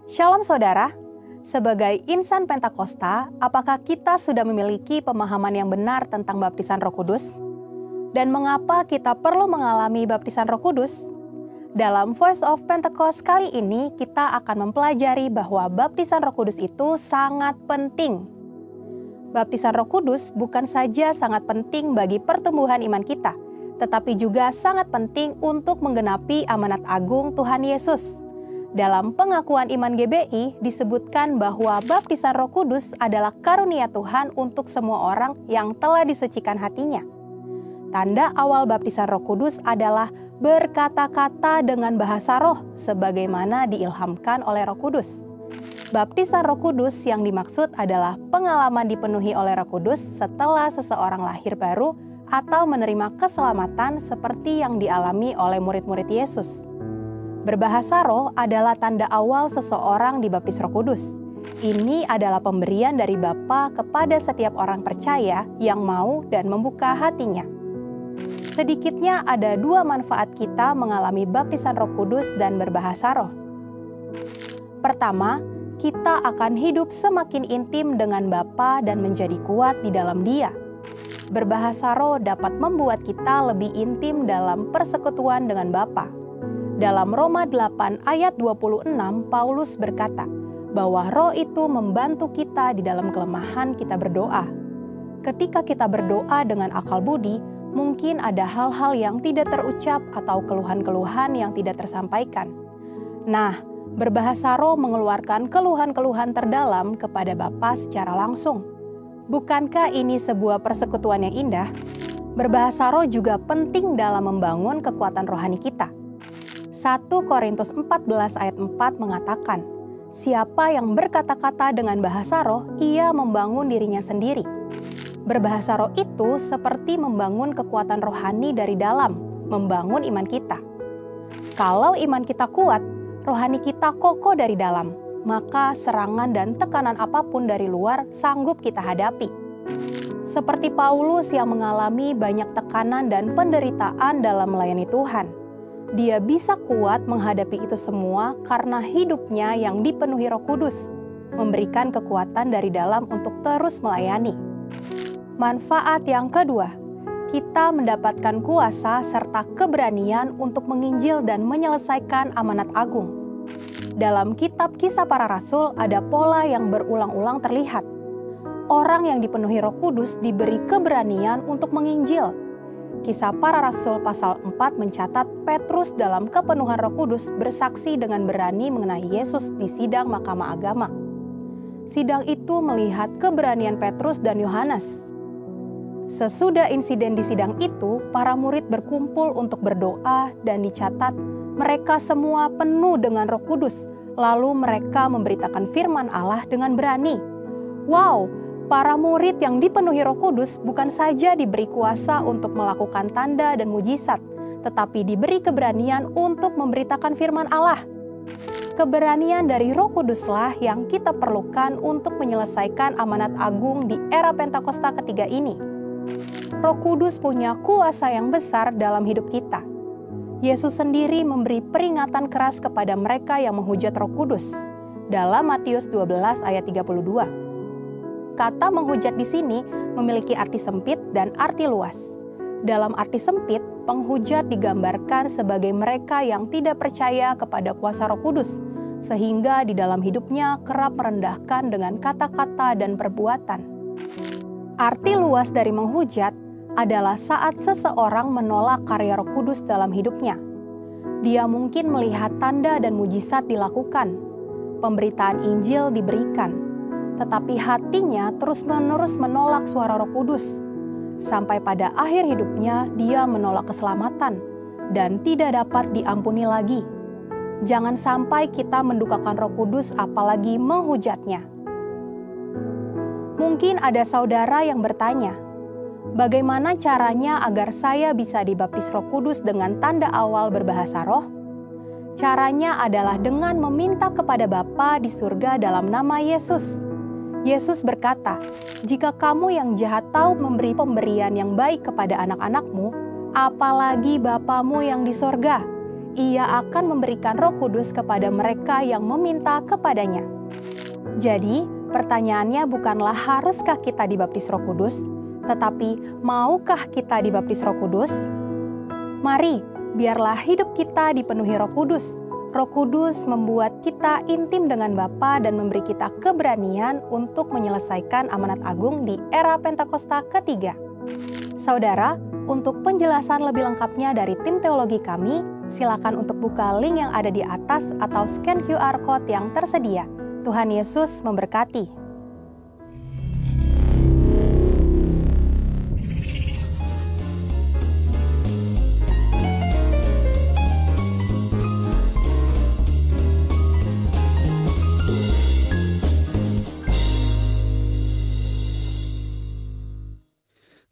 Shalom saudara, sebagai insan Pentakosta, apakah kita sudah memiliki pemahaman yang benar tentang baptisan Roh Kudus? Dan mengapa kita perlu mengalami baptisan Roh Kudus? Dalam Voice of Pentecost kali ini, kita akan mempelajari bahwa baptisan Roh Kudus itu sangat penting. Baptisan Roh Kudus bukan saja sangat penting bagi pertumbuhan iman kita, tetapi juga sangat penting untuk menggenapi amanat agung Tuhan Yesus. Dalam pengakuan iman GBI disebutkan bahwa baptisan Roh Kudus adalah karunia Tuhan untuk semua orang yang telah disucikan hatinya. Tanda awal baptisan Roh Kudus adalah berkata-kata dengan bahasa roh sebagaimana diilhamkan oleh Roh Kudus. Baptisan Roh Kudus yang dimaksud adalah pengalaman dipenuhi oleh Roh Kudus setelah seseorang lahir baru atau menerima keselamatan seperti yang dialami oleh murid-murid Yesus. Berbahasa roh adalah tanda awal seseorang dibaptis Roh Kudus. Ini adalah pemberian dari Bapa kepada setiap orang percaya yang mau dan membuka hatinya. Sedikitnya ada dua manfaat kita mengalami baptisan Roh Kudus dan berbahasa roh. Pertama, kita akan hidup semakin intim dengan Bapa dan menjadi kuat di dalam Dia. Berbahasa roh dapat membuat kita lebih intim dalam persekutuan dengan Bapa. Dalam Roma 8 ayat 26, Paulus berkata bahwa roh itu membantu kita di dalam kelemahan kita berdoa. Ketika kita berdoa dengan akal budi, mungkin ada hal-hal yang tidak terucap atau keluhan-keluhan yang tidak tersampaikan. Nah, berbahasa roh mengeluarkan keluhan-keluhan terdalam kepada Bapa secara langsung. Bukankah ini sebuah persekutuan yang indah? Berbahasa roh juga penting dalam membangun kekuatan rohani kita. 1 Korintus 14 ayat 4 mengatakan, siapa yang berkata-kata dengan bahasa roh, ia membangun dirinya sendiri. Berbahasa roh itu seperti membangun kekuatan rohani dari dalam, membangun iman kita. Kalau iman kita kuat, rohani kita kokoh dari dalam, maka serangan dan tekanan apapun dari luar sanggup kita hadapi. Seperti Paulus yang mengalami banyak tekanan dan penderitaan dalam melayani Tuhan. Dia bisa kuat menghadapi itu semua karena hidupnya yang dipenuhi Roh Kudus, memberikan kekuatan dari dalam untuk terus melayani. Manfaat yang kedua, kita mendapatkan kuasa serta keberanian untuk menginjil dan menyelesaikan amanat agung. Dalam kitab Kisah Para Rasul ada pola yang berulang-ulang terlihat. Orang yang dipenuhi Roh Kudus diberi keberanian untuk menginjil. Kisah Para Rasul pasal 4 mencatat Petrus dalam kepenuhan Roh Kudus bersaksi dengan berani mengenai Yesus di sidang Mahkamah Agama. Sidang itu melihat keberanian Petrus dan Yohanes. Sesudah insiden di sidang itu, para murid berkumpul untuk berdoa dan dicatat mereka semua penuh dengan Roh Kudus, lalu mereka memberitakan firman Allah dengan berani. Wow! Para murid yang dipenuhi Roh Kudus bukan saja diberi kuasa untuk melakukan tanda dan mujizat, tetapi diberi keberanian untuk memberitakan firman Allah. Keberanian dari Roh Kuduslah yang kita perlukan untuk menyelesaikan amanat agung di era Pentakosta ketiga ini. Roh Kudus punya kuasa yang besar dalam hidup kita. Yesus sendiri memberi peringatan keras kepada mereka yang menghujat Roh Kudus. Dalam Matius 12 ayat 32. Kata menghujat di sini memiliki arti sempit dan arti luas. Dalam arti sempit, penghujat digambarkan sebagai mereka yang tidak percaya kepada kuasa Roh Kudus, sehingga di dalam hidupnya kerap merendahkan dengan kata-kata dan perbuatan. Arti luas dari menghujat adalah saat seseorang menolak karya Roh Kudus dalam hidupnya. Dia mungkin melihat tanda dan mujizat dilakukan, pemberitaan Injil diberikan, tetapi hatinya terus-menerus menolak suara Roh Kudus. Sampai pada akhir hidupnya dia menolak keselamatan dan tidak dapat diampuni lagi. Jangan sampai kita mendukakan Roh Kudus apalagi menghujatnya. Mungkin ada saudara yang bertanya, bagaimana caranya agar saya bisa dibaptis Roh Kudus dengan tanda awal berbahasa roh? Caranya adalah dengan meminta kepada Bapa di surga dalam nama Yesus. Yesus berkata, jika kamu yang jahat tahu memberi pemberian yang baik kepada anak-anakmu, apalagi Bapamu yang di sorga, Ia akan memberikan Roh Kudus kepada mereka yang meminta kepadanya. Jadi, pertanyaannya bukanlah haruskah kita dibaptis Roh Kudus, tetapi maukah kita dibaptis Roh Kudus? Mari, biarlah hidup kita dipenuhi Roh Kudus. Roh Kudus membuat kita intim dengan Bapa dan memberi kita keberanian untuk menyelesaikan amanat agung di era Pentakosta ketiga. Saudara, untuk penjelasan lebih lengkapnya dari tim teologi kami, silakan untuk buka link yang ada di atas atau scan QR Code yang tersedia. Tuhan Yesus memberkati.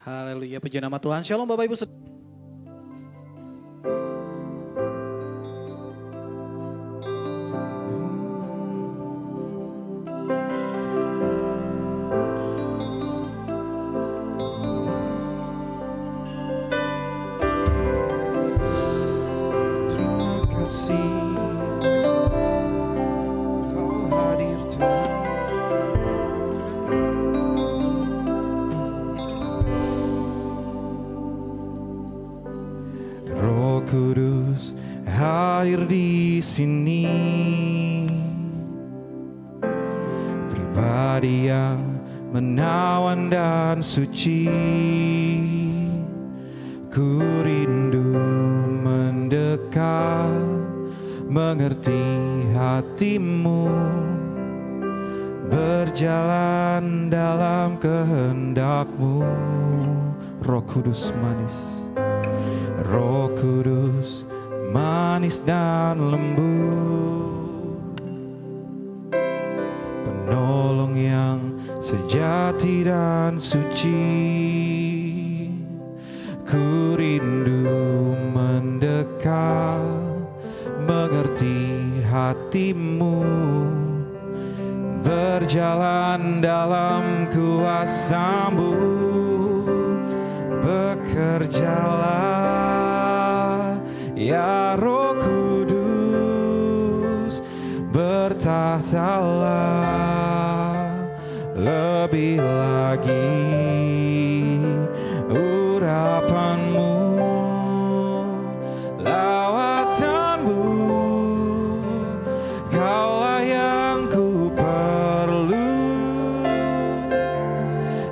Haleluya, puji nama Tuhan. Shalom Bapak Ibu. Terima kasih Kau hadir Tuhan. Roh Kudus hadir di sini, pribadi yang menawan dan suci. Ku rindu mendekat, mengerti hatimu, berjalan dalam kehendak-Mu. Roh Kudus manis, Roh Kudus manis dan lembut, penolong yang sejati dan suci. Ku rindu mendekat, mengerti hatimu, berjalan dalam kuasa-Mu. Bekerjalah ya Roh Kudus, bertahtalah lebih lagi. Urapan-Mu, lawatan-Mu, Kaulah yang ku perlu.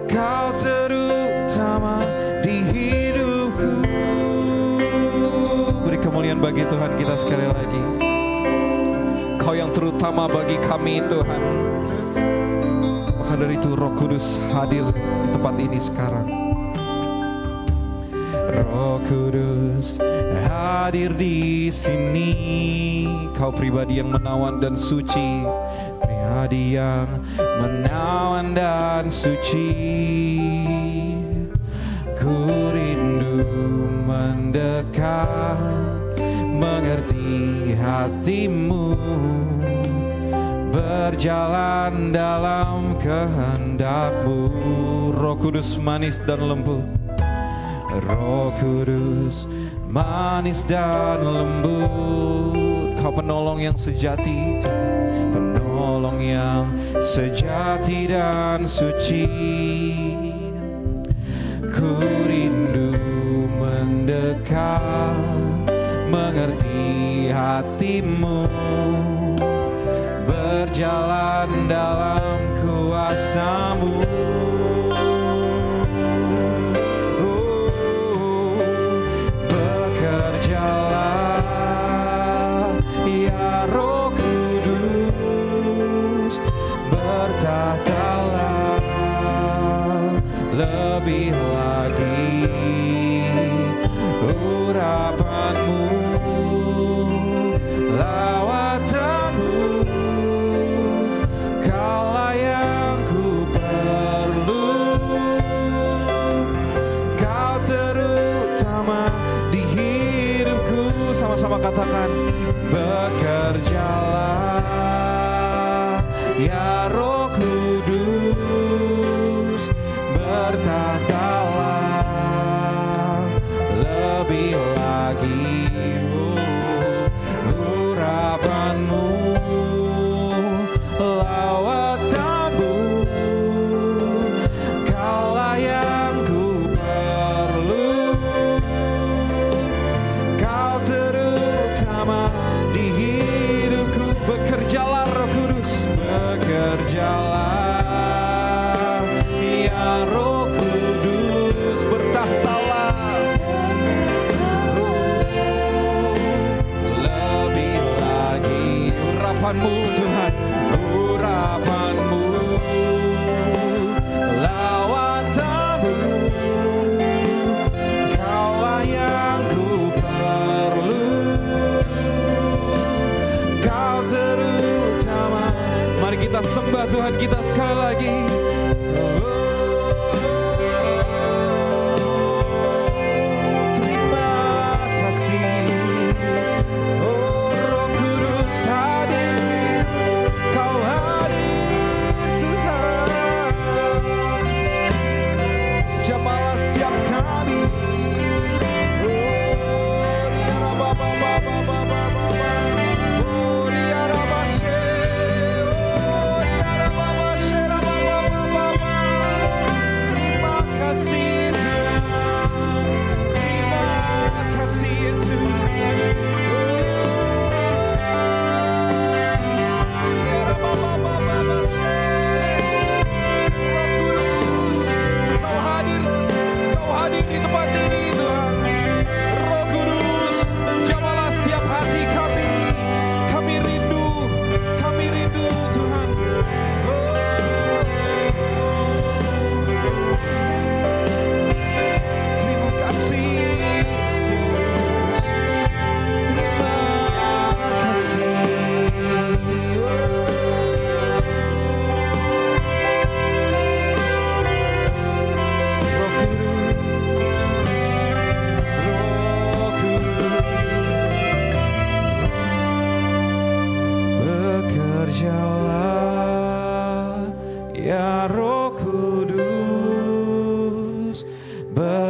Kau terutama di hidupku. Beri kemuliaan bagi Tuhan kita sekali lagi. Kau yang terutama bagi kami Tuhan. Maka dari itu Roh Kudus hadir di tempat ini sekarang. Roh Kudus hadir di sini. Kau pribadi yang menawan dan suci, pribadi yang menawan dan suci. Ku rindu mendekat, mengerti hatimu, berjalan dalam kehendak-Mu. Roh Kudus manis dan lembut, Roh Kudus manis dan lembut. Kau penolong yang sejati, penolong yang sejati dan suci. Ku rindu mendekat, mengerti hatimu, berjalan dalam kuasa-Mu. Lebih lagi urapan-Mu, lawatan-Mu, Kaulah yang ku perlu. Kau terutama di hidupku. Sama-sama katakan, bekerjalah ya Roh Kudus, bertahtalah lebih lagi. urapan-Mu Tuhan, urapan-Mu, lawatan-Mu, Kaulah yang ku perlu, Kau terutama. Mari kita sembah Tuhan kita sekali lagi.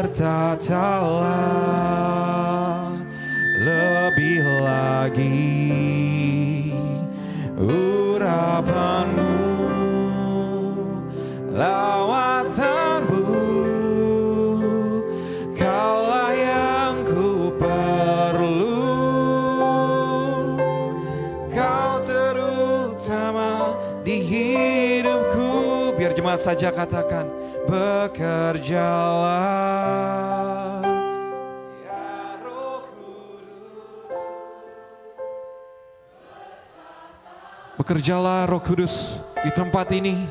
Bertatalah lebih lagi, urapan-Mu, lawatan-Mu, Kaulah yang ku perlu, Kau terutama di hidupku. Biar jemaat saja katakan, bekerjalah ya Roh Kudus. Bekerjalah Roh Kudus di tempat ini.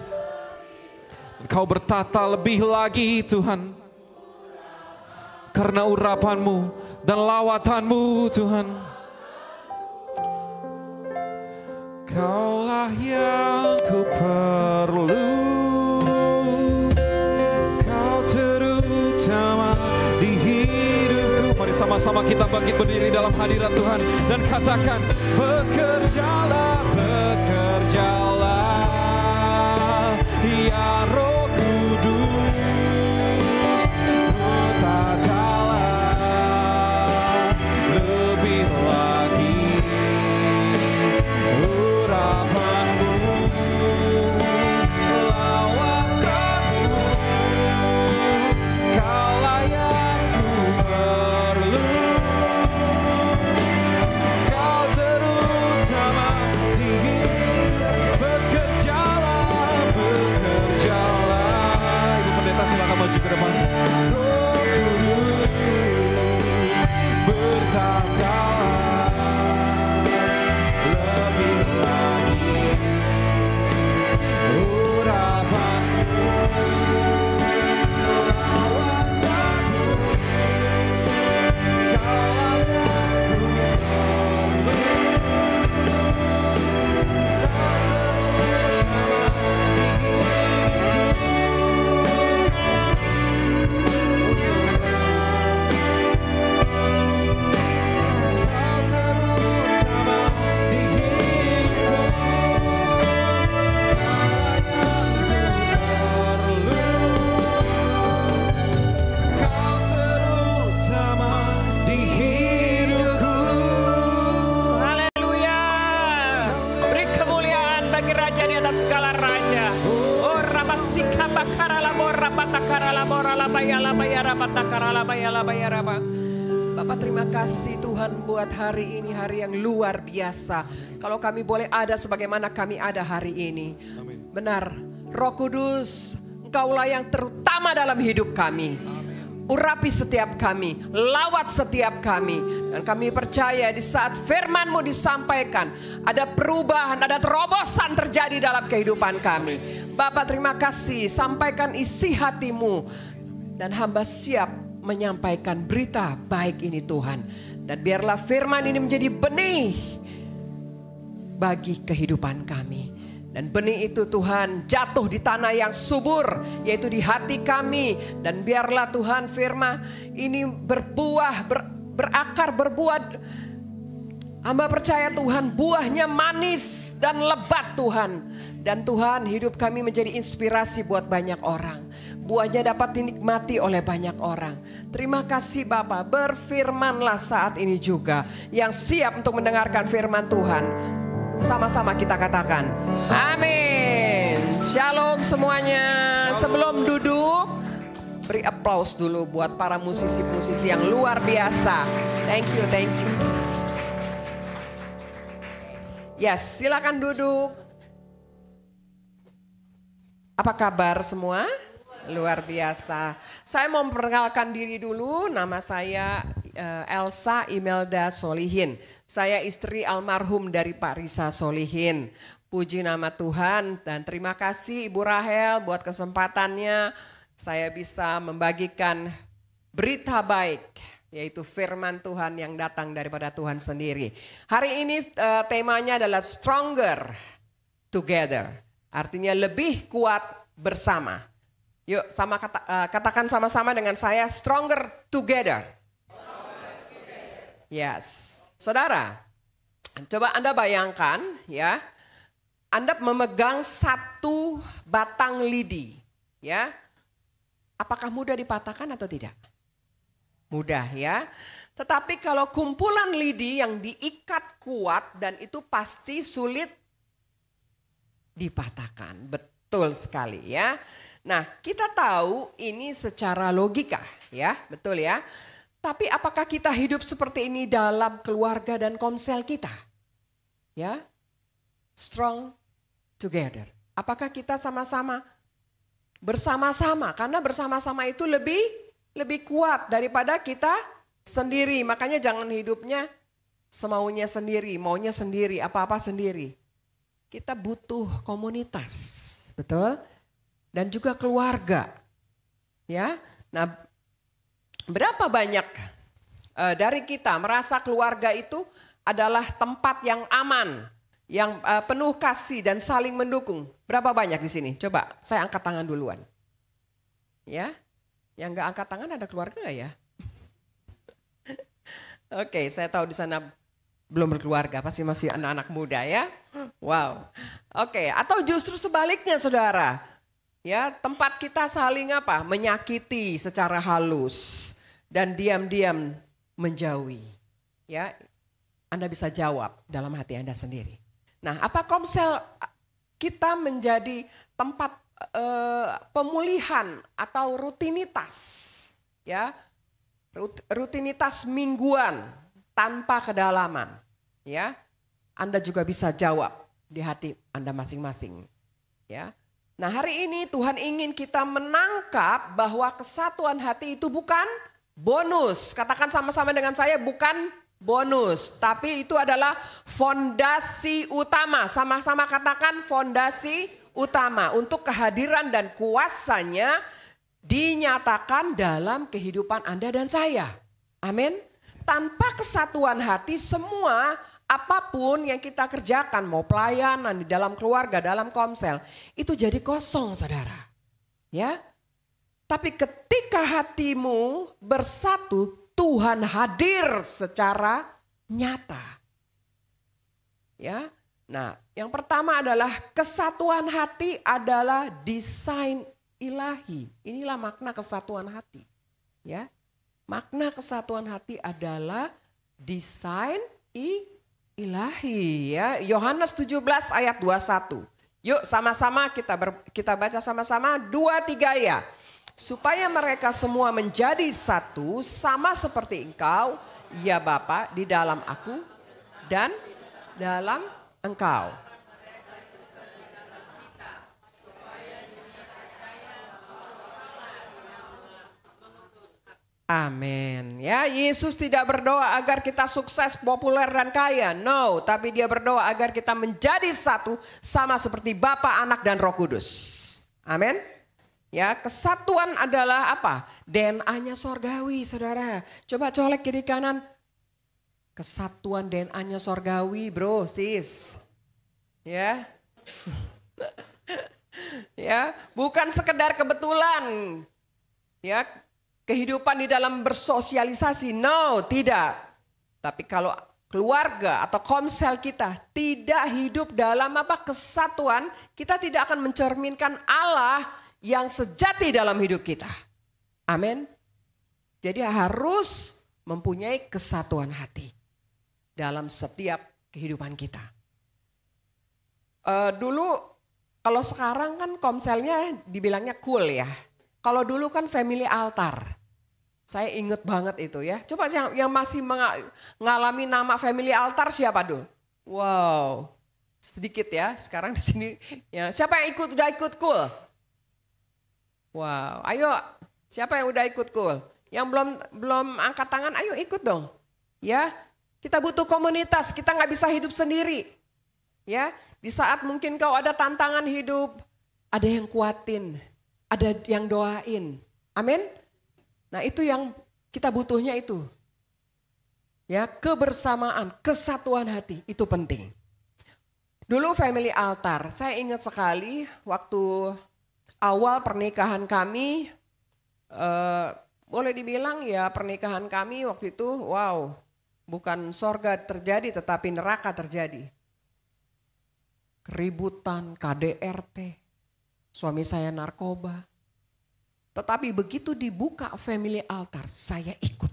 Engkau bertata lebih lagi Tuhan, karena urapan-Mu dan lawatan-Mu Tuhan. Kaulah yang ku perlu, di hidupku. Mari sama-sama kita bangkit berdiri dalam hadirat Tuhan dan katakan, bekerjalah, bekerjalah ya Roh Kudus, bertatalah lebih lagi, urapan-Mu, lawatan-Mu, Kaulah yang ku perlu, Kau terutama di hidup. Bekerjalah, bekerjalah. Ibu Pendeta silakan maju ke depan. Roh Kudus, bertatalah lebih lagi, urapan-Mu, Bapak, terima kasih Tuhan buat hari ini, hari yang luar biasa. Kalau kami boleh ada sebagaimana kami ada hari ini. Benar, Roh Kudus, Engkaulah yang terutama dalam hidup kami. urapi setiap kami, lawat setiap kami. Dan kami percaya di saat firman-Mu disampaikan, ada perubahan, ada terobosan terjadi dalam kehidupan kami. Bapa, terima kasih, sampaikan isi hati-Mu. Dan hamba siap menyampaikan berita baik ini Tuhan. Dan biarlah firman ini menjadi benih bagi kehidupan kami. Dan benih itu Tuhan jatuh di tanah yang subur, yaitu di hati kami. Dan biarlah Tuhan firman ini berbuah, berakar, berbuah. Hamba percaya Tuhan buahnya manis dan lebat Tuhan. Dan Tuhan hidup kami menjadi inspirasi buat banyak orang. Buahnya dapat dinikmati oleh banyak orang. Terima kasih Bapa, berfirmanlah saat ini juga. Yang siap untuk mendengarkan firman Tuhan. Sama-sama kita katakan amin. Shalom semuanya. Sebelum duduk, beri aplaus dulu buat para musisi-musisi yang luar biasa. Thank you, thank you. Yes, silakan duduk. Apa kabar semua? Luar biasa. Saya mau memperkenalkan diri dulu. Nama saya Elsa Imelda Solihin. Saya istri almarhum dari Pak Risa Solihin. Puji nama Tuhan dan terima kasih Ibu Rahel buat kesempatannya. Saya bisa membagikan berita baik, yaitu firman Tuhan yang datang daripada Tuhan sendiri. Hari ini temanya adalah Stronger Together. Artinya lebih kuat bersama. Yuk katakan sama-sama dengan saya, Stronger Together. Yes. Saudara, coba Anda bayangkan ya, Anda memegang satu batang lidi, ya. Apakah mudah dipatahkan atau tidak? Mudah ya. Tetapi kalau kumpulan lidi yang diikat kuat dan itu pasti sulit dipatahkan. Betul sekali ya. Nah, kita tahu ini secara logika ya, betul ya. Tapi apakah kita hidup seperti ini dalam keluarga dan komsel kita? Ya, strong together. Apakah kita sama-sama bersama-sama? Karena bersama-sama itu lebih kuat daripada kita sendiri. Makanya jangan hidupnya semaunya sendiri, maunya sendiri, apa-apa sendiri. Kita butuh komunitas, betul? Dan juga keluarga. Ya. Nah, berapa banyak dari kita merasa keluarga itu adalah tempat yang aman, yang penuh kasih dan saling mendukung? Berapa banyak di sini? Coba saya angkat tangan duluan. Ya, yang nggak angkat tangan ada keluarga nggak ya? Oke, saya tahu di sana belum berkeluarga, pasti masih anak-anak muda ya. Wow. Oke, atau justru sebaliknya saudara. Ya, tempat kita saling apa? Menyakiti secara halus. Dan diam-diam menjauhi. Ya, Anda bisa jawab dalam hati Anda sendiri. Nah, apa komsel kita menjadi tempat pemulihan atau rutinitas? Ya, rutinitas mingguan tanpa kedalaman. Ya, Anda juga bisa jawab di hati Anda masing-masing. Ya. Nah, hari ini Tuhan ingin kita menangkap bahwa kesatuan hati itu bukan bonus. Katakan sama-sama dengan saya, bukan bonus. Tapi itu adalah fondasi utama. Sama-sama katakan fondasi utama. Untuk kehadiran dan kuasanya dinyatakan dalam kehidupan Anda dan saya. Amin. Tanpa kesatuan hati semua apapun yang kita kerjakan. Mau pelayanan di dalam keluarga, dalam komsel. Itu jadi kosong saudara. Ya. Tapi ketika hatimu bersatu, Tuhan hadir secara nyata. Ya. Nah, yang pertama adalah kesatuan hati adalah desain ilahi. Inilah makna kesatuan hati. Ya. Makna kesatuan hati adalah desain ilahi ya. Yohanes 17 ayat 21. Yuk sama-sama kita baca sama-sama 2-3 ya. Supaya mereka semua menjadi satu sama seperti Engkau, ya Bapa, di dalam aku dan dalam Engkau. Amin. Ya, Yesus tidak berdoa agar kita sukses, populer dan kaya. No, tapi dia berdoa agar kita menjadi satu sama seperti Bapa, Anak dan Roh Kudus. Amin. Ya, kesatuan adalah apa? DNA-nya sorgawi, saudara. Coba colek kiri kanan. Kesatuan DNA-nya sorgawi, bro, sis. Ya. Ya, bukan sekedar kebetulan. Ya, kehidupan di dalam bersosialisasi, no, tidak. Tapi kalau keluarga atau komsel kita tidak hidup dalam apa? Kesatuan, kita tidak akan mencerminkan Allah yang sejati dalam hidup kita. Amin. Jadi harus mempunyai kesatuan hati dalam setiap kehidupan kita. Dulu, kalau sekarang kan komselnya dibilangnya cool ya. Kalau dulu kan family altar. Saya inget banget itu ya. Coba yang masih mengalami nama family altar siapa dulu? Wow, sedikit ya. Sekarang di sini ya. Siapa yang udah ikut cool? Wow, ayo. Siapa yang udah ikut cool? Yang belum angkat tangan, ayo ikut dong. Ya, kita butuh komunitas. Kita nggak bisa hidup sendiri. Ya, di saat mungkin kau ada tantangan hidup, ada yang kuatin, ada yang doain. Amin. Nah itu yang kita butuhnya itu. Ya, kebersamaan, kesatuan hati itu penting. Dulu family altar, saya ingat sekali waktu awal pernikahan kami, boleh dibilang ya pernikahan kami waktu itu wow, bukan sorga terjadi tetapi neraka terjadi. Keributan, KDRT, suami saya narkoba. Tetapi begitu dibuka family altar, saya ikut.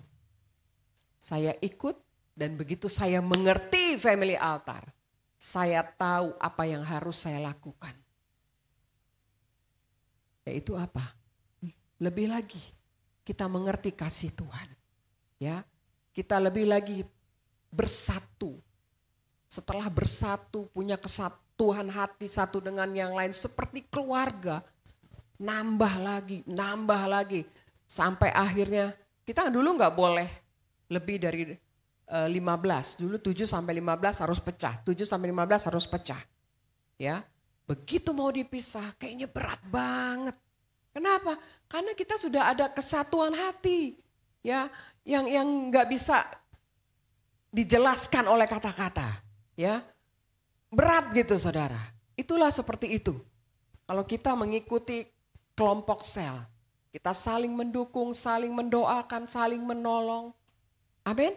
Saya ikut dan begitu saya mengerti family altar, saya tahu apa yang harus saya lakukan. Yaitu apa? Lebih lagi kita mengerti kasih Tuhan. Ya, kita lebih lagi bersatu. Setelah bersatu, punya kesatuan hati satu dengan yang lain seperti keluarga. Nambah lagi. Sampai akhirnya kita dulu gak boleh lebih dari 15. Dulu 7 sampai 15 harus pecah. 7 sampai 15 harus pecah. Ya, begitu mau dipisah kayaknya berat banget. Kenapa? Karena kita sudah ada kesatuan hati. Ya, yang gak bisa dijelaskan oleh kata-kata. Ya, berat gitu saudara. Itulah seperti itu. Kalau kita mengikuti kelompok sel, kita saling mendukung, saling mendoakan, saling menolong. Amin.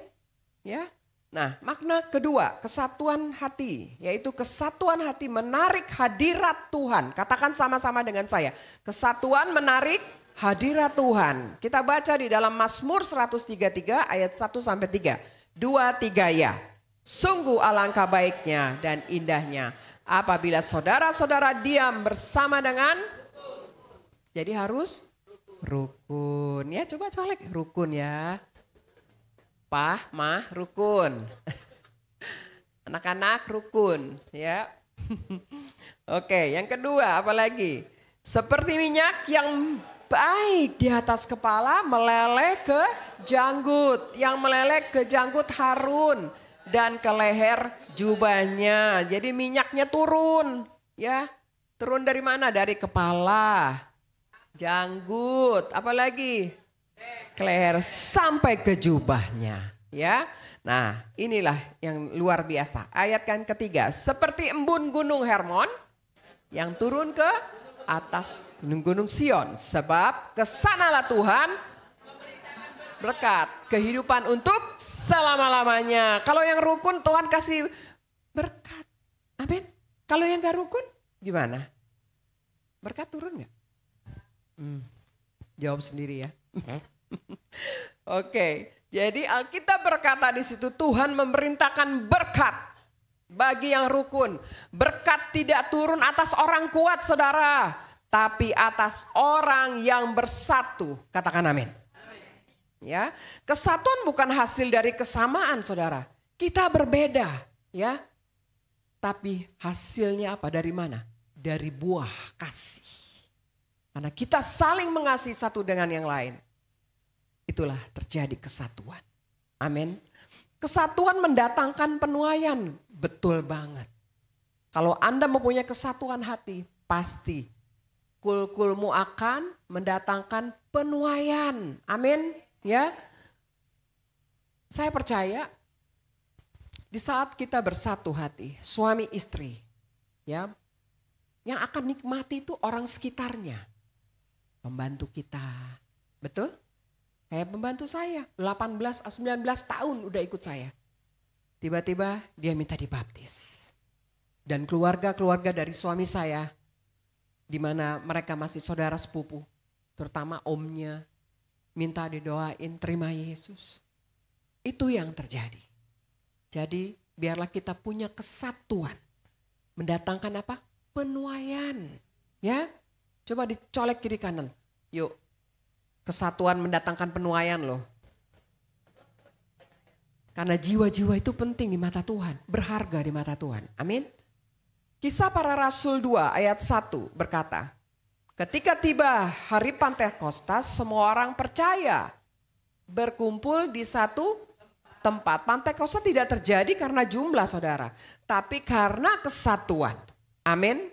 Ya. Nah, makna kedua, kesatuan hati, yaitu kesatuan hati menarik hadirat Tuhan. Katakan sama-sama dengan saya. Kesatuan menarik hadirat Tuhan. Kita baca di dalam Mazmur 133 ayat 1 sampai 3. 2, 3 ya. Sungguh alangkah baiknya dan indahnya apabila saudara-saudara diam bersama dengan. Jadi harus rukun. Ya coba colek rukun ya. Pah, mah, rukun. Anak-anak rukun ya. Oke, yang kedua apa lagi? Seperti minyak yang baik di atas kepala meleleh ke janggut. Yang meleleh ke janggut Harun dan ke leher jubahnya. Jadi minyaknya turun ya. Turun dari mana? Dari kepala. Janggut, apalagi ke leher sampai ke jubahnya, ya. Nah, inilah yang luar biasa. Ayat yang ketiga, seperti embun gunung Hermon yang turun ke atas gunung-gunung Sion, sebab kesanalah Tuhan berkat kehidupan untuk selama-lamanya. Kalau yang rukun Tuhan kasih berkat, amin. Kalau yang gak rukun gimana? Berkat turun gak? Jawab sendiri ya. Oke, jadi Alkitab berkata di situ Tuhan memerintahkan berkat bagi yang rukun. Berkat tidak turun atas orang kuat saudara, tapi atas orang yang bersatu. Katakan amin. Ya, kesatuan bukan hasil dari kesamaan saudara. Kita berbeda ya. Tapi hasilnya apa? Dari mana? Dari buah kasih. Karena kita saling mengasihi satu dengan yang lain. itulah terjadi kesatuan. Amin. Kesatuan mendatangkan penuaian. Betul banget. Kalau Anda mempunyai kesatuan hati, pasti kul-kulmu akan mendatangkan penuaian. Amin. Ya. Saya percaya di saat kita bersatu hati, suami istri, ya, yang akan nikmati itu orang sekitarnya. Pembantu kita. Betul? Kayak pembantu saya, 19 tahun udah ikut saya. Tiba-tiba dia minta dibaptis. Dan keluarga-keluarga dari suami saya, di mana mereka masih saudara sepupu, terutama omnya, minta didoain terima Yesus. Itu yang terjadi. Jadi biarlah kita punya kesatuan. Mendatangkan apa? Penuaian. Ya, coba dicolek kiri kanan. Yuk. Kesatuan mendatangkan penuaian loh. Karena jiwa-jiwa itu penting di mata Tuhan. Berharga di mata Tuhan. Amin. Kisah Para Rasul 2 ayat 1 berkata. Ketika tiba hari Pantekostas, semua orang percaya. Berkumpul di satu tempat. Pantekostas tidak terjadi karena jumlah saudara. Tapi karena kesatuan. Amin.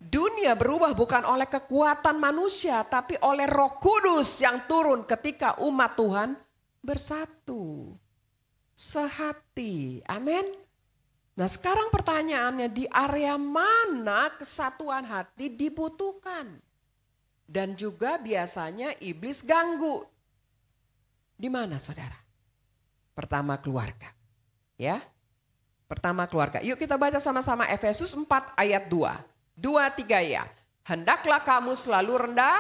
Dunia berubah bukan oleh kekuatan manusia, tapi oleh Roh Kudus yang turun ketika umat Tuhan bersatu. Sehati. Amin. Nah sekarang pertanyaannya, di area mana kesatuan hati dibutuhkan? Dan juga biasanya iblis ganggu. Di mana saudara? Pertama keluarga. Ya. Pertama keluarga. Yuk kita baca sama-sama Efesus 4 ayat 2. 2-3 ya. Hendaklah kamu selalu rendah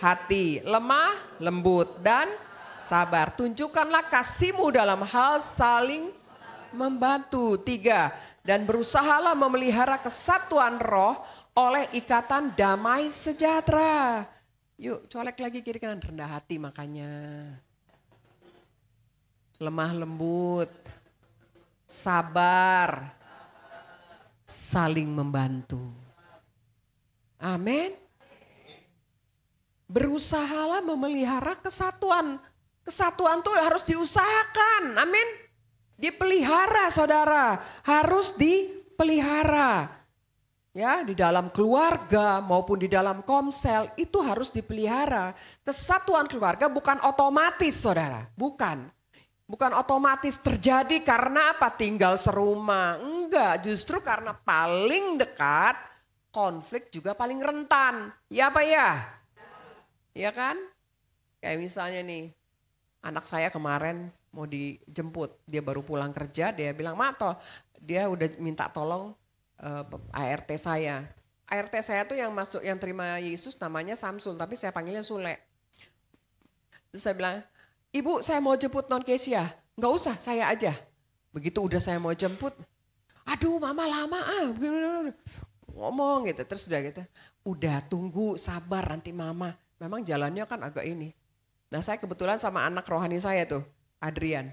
hati, lemah, lembut dan sabar. Tunjukkanlah kasihmu dalam hal saling membantu. 3. Dan berusahalah memelihara kesatuan roh oleh ikatan damai sejahtera. Yuk colek lagi kiri kanan, rendah hati makanya. Lemah lembut, sabar, saling membantu. Amin. Berusahalah memelihara kesatuan. Kesatuan tuh harus diusahakan. Amin. Dipelihara saudara. Harus dipelihara. Ya, di dalam keluarga maupun di dalam komsel itu harus dipelihara. Kesatuan keluarga bukan otomatis saudara. Bukan. Bukan otomatis terjadi karena apa? Tinggal serumah. Enggak, justru karena paling dekat. Konflik juga paling rentan. Ya apa ya? Ya kan? Kayak misalnya nih, anak saya kemarin mau dijemput. Dia baru pulang kerja, dia bilang, dia udah minta tolong ART saya. ART saya tuh yang masuk, yang terima Yesus namanya Samsul, tapi saya panggilnya Sule. Terus saya bilang, Ibu saya mau jemput Non Kesia. Enggak usah, saya aja. Begitu udah saya mau jemput, aduh mama lama ngomong gitu, terus udah gitu, udah tunggu sabar nanti mama, memang jalannya kan agak ini. Nah saya kebetulan sama anak rohani saya tuh, Adrian.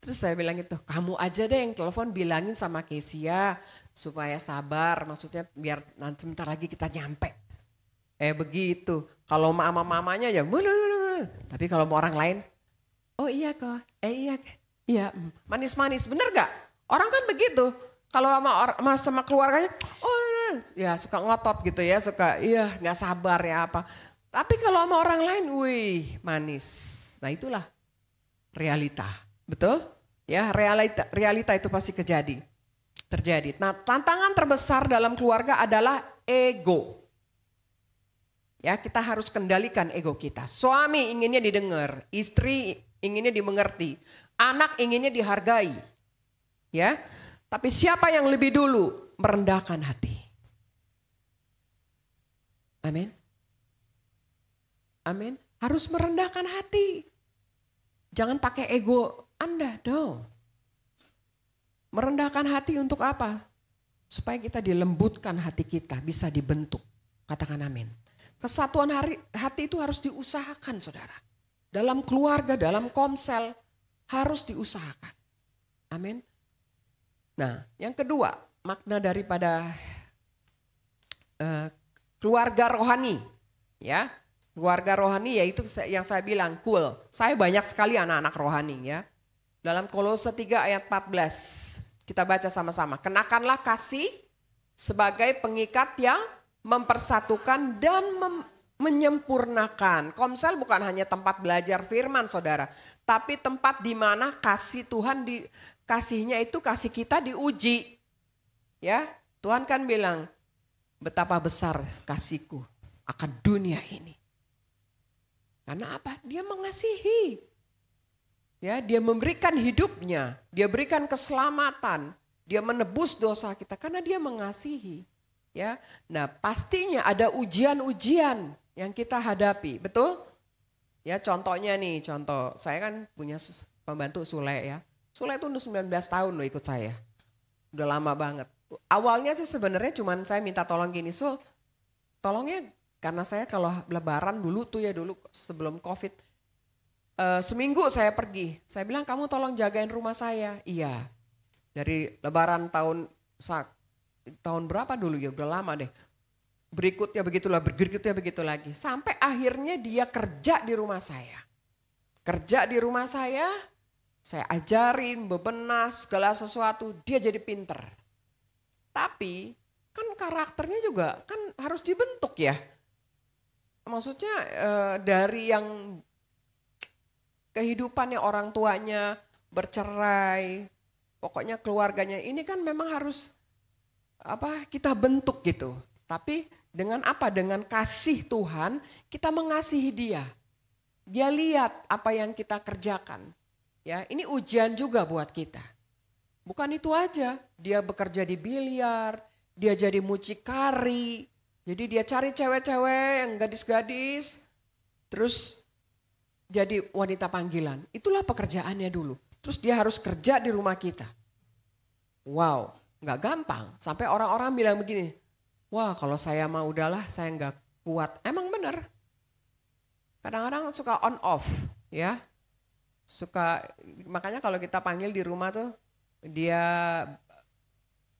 Terus saya bilang gitu, kamu aja deh yang telepon bilangin sama Kesia supaya sabar, maksudnya biar nanti bentar lagi kita nyampe. Begitu, kalau mamanya ya, tapi kalau mau orang lain, oh iya kok, iya, manis-manis, bener gak? Orang kan begitu, kalau sama keluarganya, ya suka ngotot gitu ya, suka iya gak sabar ya apa. Tapi kalau sama orang lain, wih manis. Nah itulah realita, betul? Ya realita itu pasti terjadi. Nah tantangan terbesar dalam keluarga adalah ego. Ya kita harus kendalikan ego kita. Suami inginnya didengar, istri inginnya dimengerti, anak inginnya dihargai. Ya, tapi siapa yang lebih dulu merendahkan hati? Amin. Amin. Harus merendahkan hati. Jangan pakai ego Anda dong. Merendahkan hati untuk apa? Supaya kita dilembutkan hati kita, bisa dibentuk. Katakan amin. Kesatuan hati itu harus diusahakan saudara. Dalam keluarga, dalam komsel harus diusahakan. Amin. Nah yang kedua makna daripada keluarga rohani. Ya, Keluarga rohani ya itu yang saya bilang cool. Saya banyak sekali anak-anak rohani ya. Dalam Kolose 3 ayat 14 kita baca sama-sama. Kenakanlah kasih sebagai pengikat yang mempersatukan dan menyempurnakan. Komsel bukan hanya tempat belajar firman saudara. Tapi tempat di mana kasih Tuhan, kasihnya itu kasih kita diuji. Ya, Tuhan kan bilang betapa besar kasihku akan dunia ini. Karena apa? Dia mengasihi. Ya, dia memberikan hidupnya, dia berikan keselamatan, dia menebus dosa kita karena dia mengasihi. Ya. Nah, pastinya ada ujian-ujian yang kita hadapi, betul? Ya, contohnya nih, saya kan punya pembantu Sule ya. Sule itu udah 19 tahun loh ikut saya. Udah lama banget. Awalnya sih sebenarnya cuman saya minta tolong gini, Sul, tolongnya karena saya kalau lebaran dulu sebelum COVID, seminggu saya pergi. Saya bilang kamu tolong jagain rumah saya. Iya, dari lebaran tahun berapa dulu ya, udah lama deh. Berikutnya begitu lagi. Sampai akhirnya dia kerja di rumah saya. Saya ajarin, bebenah, segala sesuatu, dia jadi pinter. Tapi kan karakternya juga kan harus dibentuk ya. Maksudnya dari yang kehidupannya orang tuanya bercerai, pokoknya keluarganya ini kan memang harus kita bentuk gitu. Tapi dengan apa? Dengan kasih Tuhan kita mengasihi dia. Dia lihat apa yang kita kerjakan. Ya, ini ujian juga buat kita. Bukan itu aja, dia bekerja di biliar, dia jadi mucikari. Jadi dia cari cewek-cewek yang gadis-gadis, terus jadi wanita panggilan. Itulah pekerjaannya dulu. Terus dia harus kerja di rumah kita. Wow, gak gampang. Sampai orang-orang bilang begini, wah kalau saya mah udahlah, saya gak kuat. Emang benar. Kadang-kadang suka on off ya. Makanya kalau kita panggil di rumah tuh, dia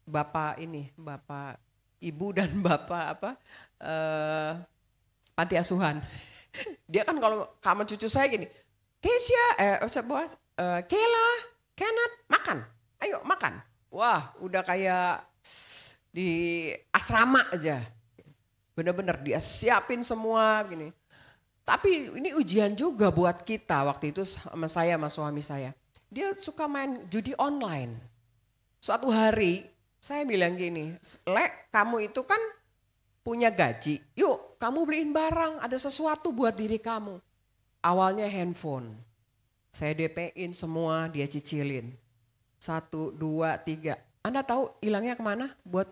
bapak ibu dan bapak panti asuhan. Dia kan kalau sama cucu saya gini, Kela, Kenneth, makan, ayo makan. Wah udah kayak di asrama aja. Bener-bener dia siapin semua gini. Tapi ini ujian juga buat kita waktu itu sama suami saya. Dia suka main judi online. Suatu hari saya bilang gini, Lek kamu itu kan punya gaji, yuk kamu beliin barang, ada sesuatu buat diri kamu. Awalnya handphone, saya DP-in semua, dia cicilin. 1, 2, 3, Anda tahu hilangnya kemana? Buat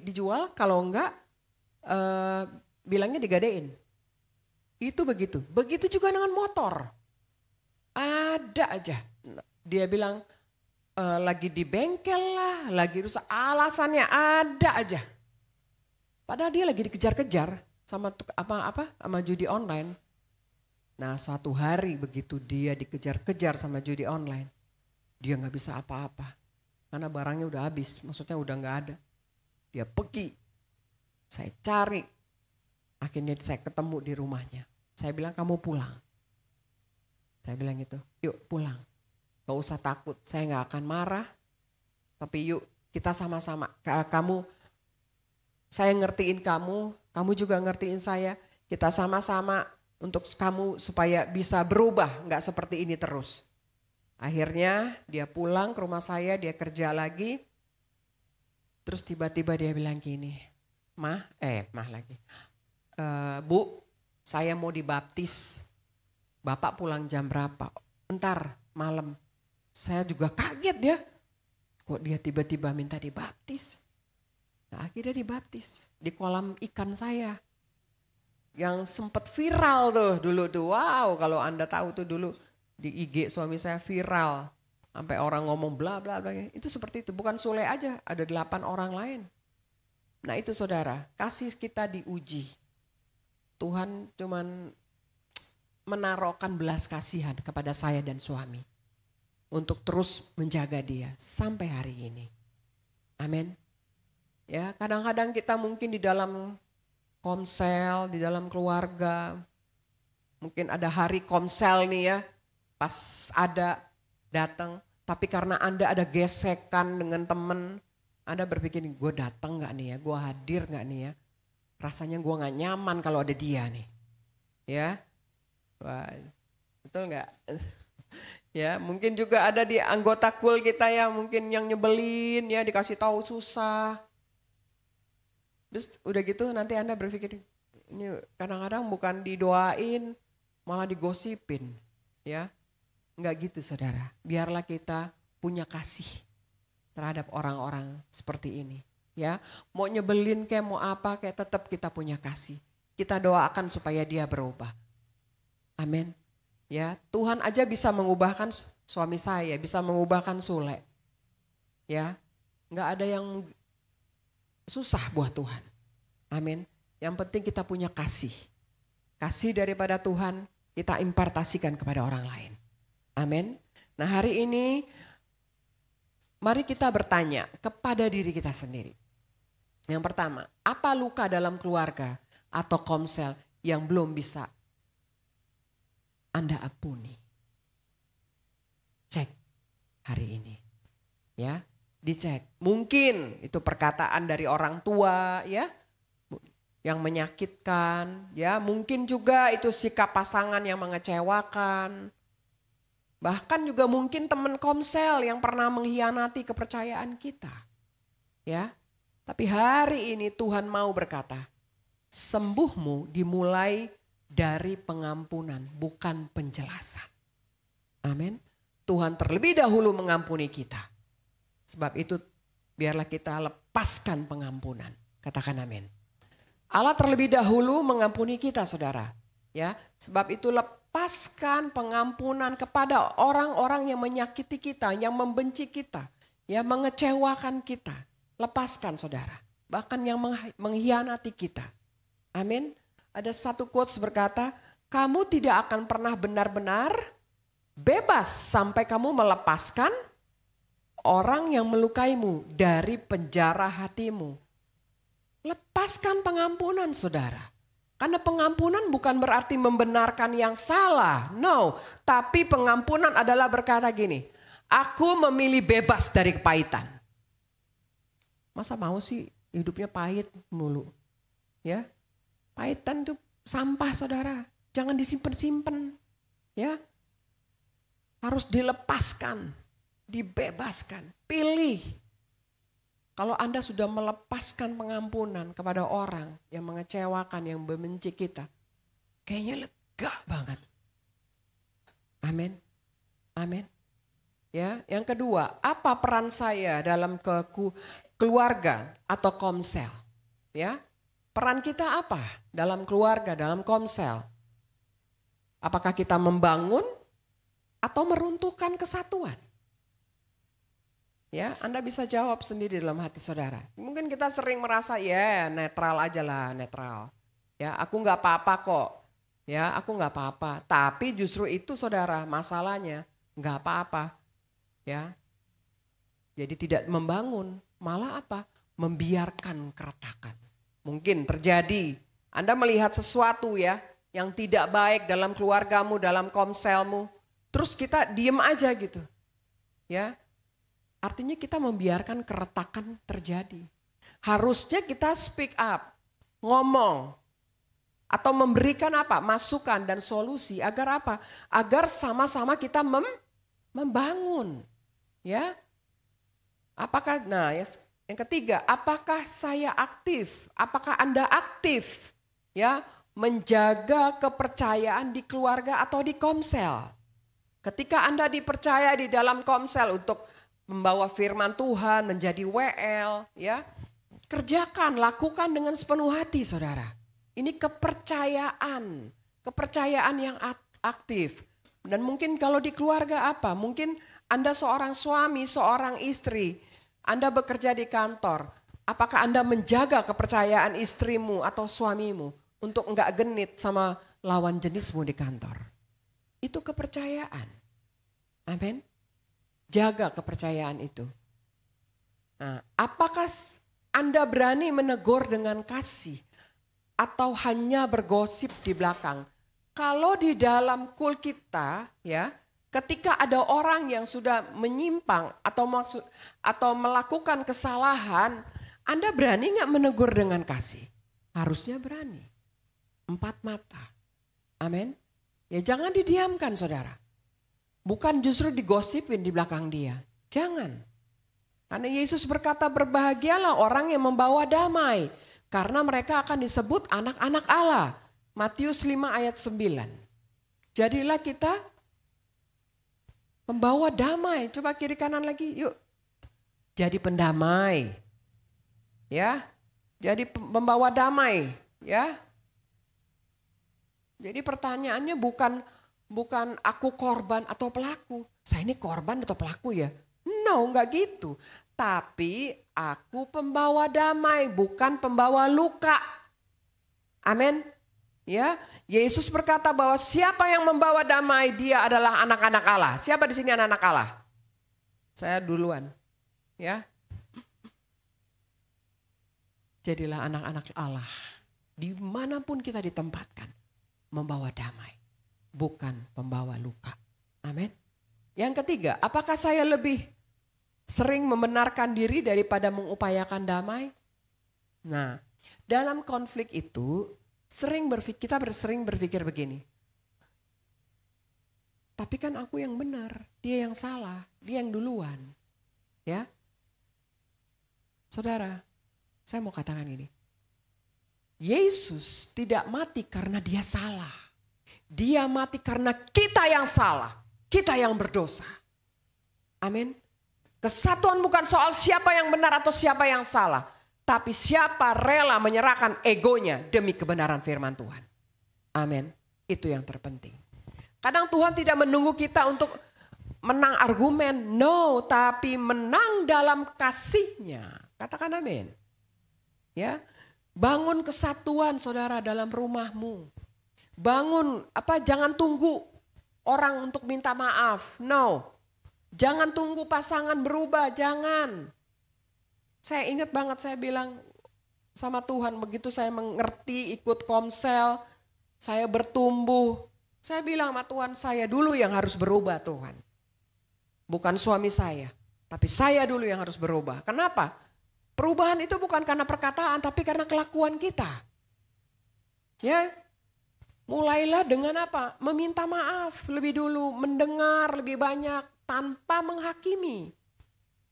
dijual, kalau enggak bilangnya digadein. Itu begitu juga dengan motor. Ada aja, dia bilang, lagi di bengkel lah, lagi rusak, alasannya ada aja. Padahal dia lagi dikejar-kejar sama judi online. Nah suatu hari begitu dia dikejar-kejar sama judi online, dia nggak bisa apa-apa karena barangnya udah habis, maksudnya udah nggak ada. Dia pergi, saya cari, akhirnya saya ketemu di rumahnya. Saya bilang kamu pulang. Saya bilang gitu, yuk pulang. Gak usah takut, saya gak akan marah. Tapi yuk kita sama-sama. Saya ngertiin kamu, kamu juga ngertiin saya. Kita sama-sama untuk kamu supaya bisa berubah, gak seperti ini terus. Akhirnya dia pulang ke rumah saya, dia kerja lagi. Terus tiba-tiba dia bilang gini, Bu, saya mau dibaptis. Bapak pulang jam berapa? Entar malam. Saya juga kaget ya, kok dia tiba-tiba minta dibaptis. Nah, akhirnya dibaptis di kolam ikan saya. Yang sempat viral tuh dulu tuh, wow kalau Anda tahu tuh dulu di IG suami saya viral. Sampai orang ngomong bla bla bla, itu seperti itu. Bukan Sule aja, ada 8 orang lain. Nah itu saudara, kasih kita diuji. Tuhan cuman menaruhkan belas kasihan kepada saya dan suami. Untuk terus menjaga dia sampai hari ini. Amin. Ya, kadang-kadang kita mungkin di dalam komsel, di dalam keluarga, Mungkin ada hari komsel nih ya, pas ada datang. Tapi karena Anda ada gesekan dengan teman, Anda berpikir, gue datang gak nih ya, gue hadir gak nih ya. Rasanya gue gak nyaman kalau ada dia nih. Ya, wah, betul gak? Ya, mungkin juga ada di anggota kul kita ya, mungkin yang nyebelin ya, dikasih tahu susah. Terus udah gitu nanti Anda berpikir, ini kadang-kadang bukan didoain, malah digosipin. Ya, enggak gitu saudara. Biarlah kita punya kasih terhadap orang-orang seperti ini. Ya, mau nyebelin kayak mau apa kayak tetap kita punya kasih. Kita doakan supaya dia berubah. Amin. Ya, Tuhan aja bisa mengubahkan suami saya, bisa mengubahkan Sule. Ya, enggak ada yang susah buat Tuhan. Amin. Yang penting kita punya kasih. Kasih daripada Tuhan kita impartasikan kepada orang lain. Amin. Nah, hari ini mari kita bertanya kepada diri kita sendiri. Yang pertama, apa luka dalam keluarga atau komsel yang belum bisa Anda ampuni? Cek hari ini. Ya, dicek. Mungkin itu perkataan dari orang tua ya, yang menyakitkan, ya mungkin juga itu sikap pasangan yang mengecewakan. Bahkan juga mungkin teman komsel yang pernah mengkhianati kepercayaan kita. Ya. Tapi hari ini Tuhan mau berkata, sembuhmu dimulai dari pengampunan, bukan penjelasan. Amin. Tuhan terlebih dahulu mengampuni kita. Sebab itu biarlah kita lepaskan pengampunan. Katakan amin. Allah terlebih dahulu mengampuni kita saudara. Ya, sebab itu lepaskan pengampunan kepada orang-orang yang menyakiti kita, yang membenci kita, yang mengecewakan kita. Lepaskan saudara, bahkan yang mengkhianati kita. Amin. Ada satu quotes berkata, kamu tidak akan pernah benar-benar bebas sampai kamu melepaskan orang yang melukaimu dari penjara hatimu. Lepaskan pengampunan saudara. Karena pengampunan bukan berarti membenarkan yang salah. No, tapi pengampunan adalah berkata gini, aku memilih bebas dari kepahitan. Masa mau sih hidupnya pahit mulu? Ya, pahitan itu sampah saudara. Jangan disimpan-simpan. Ya, harus dilepaskan, dibebaskan. Pilih. Kalau Anda sudah melepaskan pengampunan kepada orang yang mengecewakan, yang membenci kita, kayaknya lega banget. Amin. Amin. Ya, yang kedua, apa peran saya dalam keluarga atau komsel? Ya, peran kita apa dalam keluarga, dalam komsel? Apakah kita membangun atau meruntuhkan kesatuan? Ya, Anda bisa jawab sendiri dalam hati saudara. Mungkin kita sering merasa ya netral aja lah, netral. Ya, aku nggak apa-apa kok. Ya, aku nggak apa-apa. Tapi justru itu saudara masalahnya, nggak apa-apa. Ya, jadi tidak membangun, malah apa? Membiarkan keretakan. Mungkin terjadi, Anda melihat sesuatu ya yang tidak baik dalam keluargamu, dalam komselmu. Terus kita diem aja gitu. Ya. Artinya kita membiarkan keretakan terjadi. Harusnya kita speak up, ngomong. Atau memberikan apa? Masukan dan solusi. Agar apa? Agar sama-sama kita membangun. Ya. Apakah, nah yang ketiga, apakah saya aktif? Apakah Anda aktif? Ya, menjaga kepercayaan di keluarga atau di komsel. Ketika Anda dipercaya di dalam komsel untuk membawa firman Tuhan menjadi WL, ya, kerjakan, lakukan dengan sepenuh hati saudara. Ini kepercayaan, kepercayaan yang aktif. Dan mungkin kalau di keluarga apa? Mungkin Anda seorang suami, seorang istri, Anda bekerja di kantor. Apakah Anda menjaga kepercayaan istrimu atau suamimu untuk enggak genit sama lawan jenismu di kantor? Itu kepercayaan. Amin. Jaga kepercayaan itu. Nah, apakah Anda berani menegur dengan kasih atau hanya bergosip di belakang? Kalau di dalam kul kita ya, ketika ada orang yang sudah menyimpang atau melakukan kesalahan, Anda berani nggak menegur dengan kasih? Harusnya berani. 4 mata. Amin. Ya jangan didiamkan saudara. Bukan justru digosipin di belakang dia. Jangan. Karena Yesus berkata berbahagialah orang yang membawa damai. Karena mereka akan disebut anak-anak Allah. Matius 5 ayat 9. Jadilah kita membawa damai. Coba kiri kanan lagi yuk. Jadi pendamai. Ya, jadi membawa damai, ya. Jadi pertanyaannya bukan aku korban atau pelaku. Saya ini korban atau pelaku ya? No, enggak gitu. Tapi aku pembawa damai, bukan pembawa luka. Amin. Ya, Yesus berkata bahwa siapa yang membawa damai dia adalah anak-anak Allah. Siapa di sini anak-anak Allah? Saya duluan. Ya. Jadilah anak-anak Allah. Dimanapun kita ditempatkan. Membawa damai. Bukan membawa luka. Amin. Yang ketiga, apakah saya lebih sering membenarkan diri daripada mengupayakan damai? Nah, dalam konflik itu kita sering berpikir begini. Tapi kan aku yang benar, dia yang salah, dia yang duluan. Ya. Saudara, saya mau katakan ini. Yesus tidak mati karena dia salah. Dia mati karena kita yang salah. Kita yang berdosa. Amin. Kesatuan bukan soal siapa yang benar atau siapa yang salah. Tapi siapa rela menyerahkan egonya demi kebenaran firman Tuhan. Amin. Itu yang terpenting. Kadang Tuhan tidak menunggu kita untuk menang argumen. No, tapi menang dalam kasih-Nya. Katakan amin. Ya, bangun kesatuan saudara dalam rumahmu. Bangun jangan tunggu orang untuk minta maaf. No. Jangan tunggu pasangan berubah, jangan. Saya ingat banget saya bilang sama Tuhan begitu saya mengerti ikut komsel, saya bertumbuh. Saya bilang sama Tuhan, saya dulu yang harus berubah Tuhan. Bukan suami saya, tapi saya dulu yang harus berubah. Kenapa? Perubahan itu bukan karena perkataan, tapi karena kelakuan kita. Ya, mulailah dengan apa? Meminta maaf lebih dulu, mendengar lebih banyak tanpa menghakimi.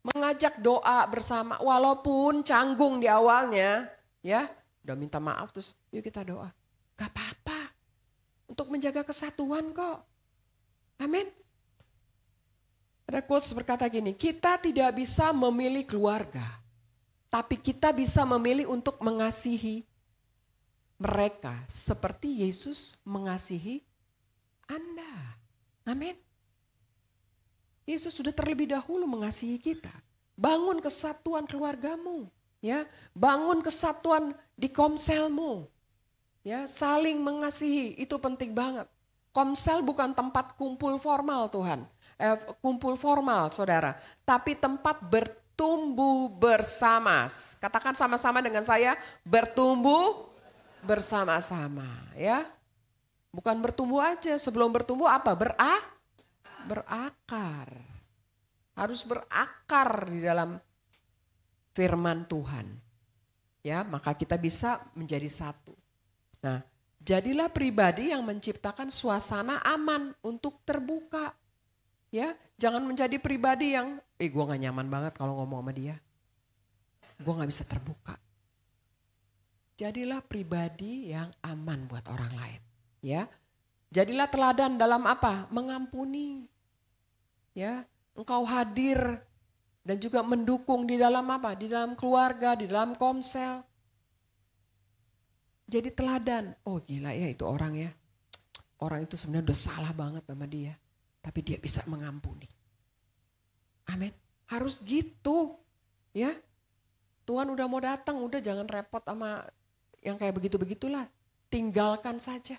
Mengajak doa bersama, walaupun canggung di awalnya, ya, udah minta maaf terus yuk kita doa. Gak apa-apa, untuk menjaga kesatuan kok. Amin. Ada quotes berkata gini, kita tidak bisa memilih keluarga. Tapi kita bisa memilih untuk mengasihi mereka seperti Yesus mengasihi Anda. Amin. Yesus sudah terlebih dahulu mengasihi kita. Bangun kesatuan keluargamu. Ya, bangun kesatuan di komselmu. Ya, saling mengasihi itu penting banget. Komsel bukan tempat kumpul formal Tuhan. Kumpul formal saudara. Tapi tempat bertumbuh bersama. Katakan sama-sama dengan saya, bertumbuh bersama-sama, ya. Bukan bertumbuh aja, sebelum bertumbuh apa? Berakar. Harus berakar di dalam firman Tuhan. Ya, maka kita bisa menjadi satu. Nah, jadilah pribadi yang menciptakan suasana aman untuk terbuka. Ya, jangan menjadi pribadi yang, gue gak nyaman banget kalau ngomong sama dia. Gue gak bisa terbuka. Jadilah pribadi yang aman buat orang lain. Ya, jadilah teladan dalam apa? Mengampuni. Ya, engkau hadir dan juga mendukung di dalam apa? Di dalam keluarga, di dalam komsel. Jadi teladan. Oh gila ya itu orang ya. Orang itu sebenarnya udah salah banget sama dia. Tapi dia bisa mengampuni. Amin. Harus gitu. Ya. Tuhan udah mau datang, udah jangan repot sama yang kayak begitu-begitulah. Tinggalkan saja.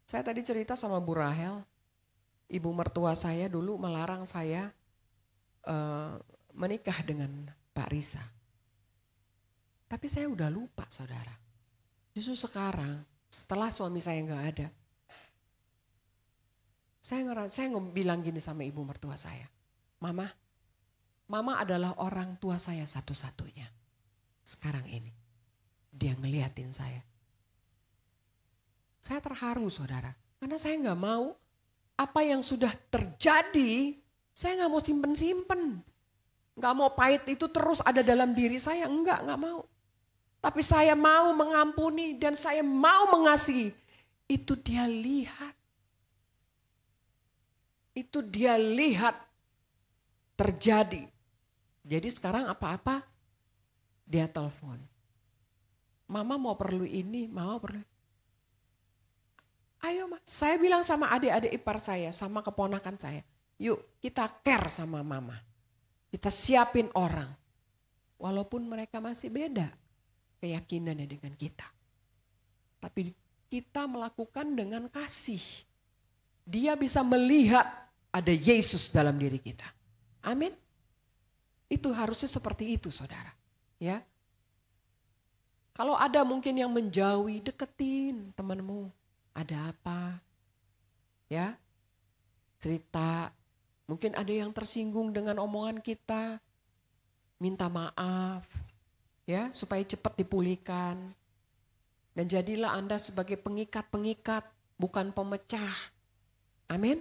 Saya tadi cerita sama Bu Rahel. Ibu mertua saya dulu melarang saya menikah dengan Pak Risa. Tapi saya udah lupa saudara. Justru sekarang Setelah suami saya nggak ada, saya bilang gini sama ibu mertua saya, Mama adalah orang tua saya satu-satunya. Sekarang ini, dia ngeliatin saya. Saya terharu saudara, karena saya nggak mau apa yang sudah terjadi, saya nggak mau simpen-simpen. Nggak mau pahit itu terus ada dalam diri saya, nggak mau. Tapi saya mau mengampuni dan saya mau mengasihi. Itu dia lihat. Itu dia lihat terjadi. Jadi sekarang apa-apa dia telepon. Mama mau perlu ini, mama perlu. Ayo Ma, saya bilang sama adik-adik ipar saya, sama keponakan saya. Yuk kita care sama mama. Kita siapin orang. Walaupun mereka masih beda keyakinannya dengan kita. Tapi kita melakukan dengan kasih. Dia bisa melihat ada Yesus dalam diri kita. Amin. Itu harusnya seperti itu saudara. Ya. Kalau ada mungkin yang menjauhi, deketin temanmu. Ada apa? Ya. Cerita. Mungkin ada yang tersinggung dengan omongan kita. Minta maaf. Ya, supaya cepat dipulihkan. Dan jadilah Anda sebagai pengikat-pengikat, bukan pemecah. Amin.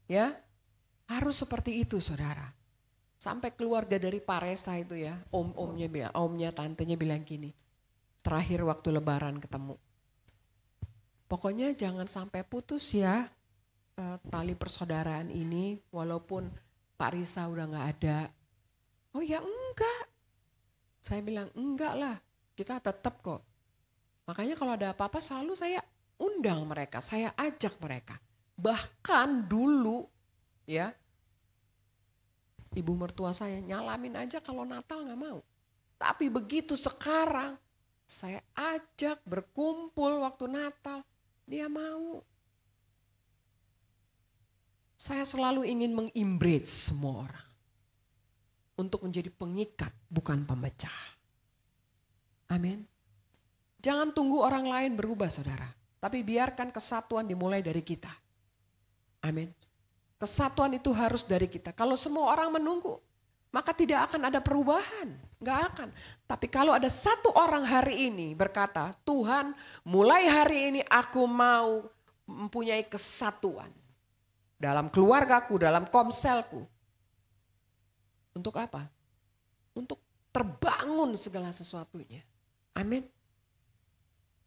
Ya. Harus seperti itu saudara. Sampai keluarga dari Pak Resa itu ya, omnya, tantenya bilang gini. Terakhir waktu lebaran ketemu. Pokoknya jangan sampai putus ya tali persaudaraan ini walaupun Pak Risa udah gak ada. Oh ya enggak. Saya bilang enggak lah, kita tetap kok. Makanya kalau ada apa-apa selalu saya undang mereka, saya ajak mereka. Bahkan dulu ya, ibu mertua saya nyalamin aja kalau Natal gak mau. Tapi begitu sekarang saya ajak berkumpul waktu Natal, dia mau. Saya selalu ingin mengembrace semua orang. Untuk menjadi pengikat bukan pemecah. Amin. Jangan tunggu orang lain berubah saudara. Tapi biarkan kesatuan dimulai dari kita. Amin. Kesatuan itu harus dari kita. Kalau semua orang menunggu, maka tidak akan ada perubahan. Gak akan. Tapi kalau ada satu orang hari ini berkata, Tuhan mulai hari ini aku mau mempunyai kesatuan. Dalam keluargaku, dalam komselku. Untuk apa? Untuk terbangun segala sesuatunya. Amin.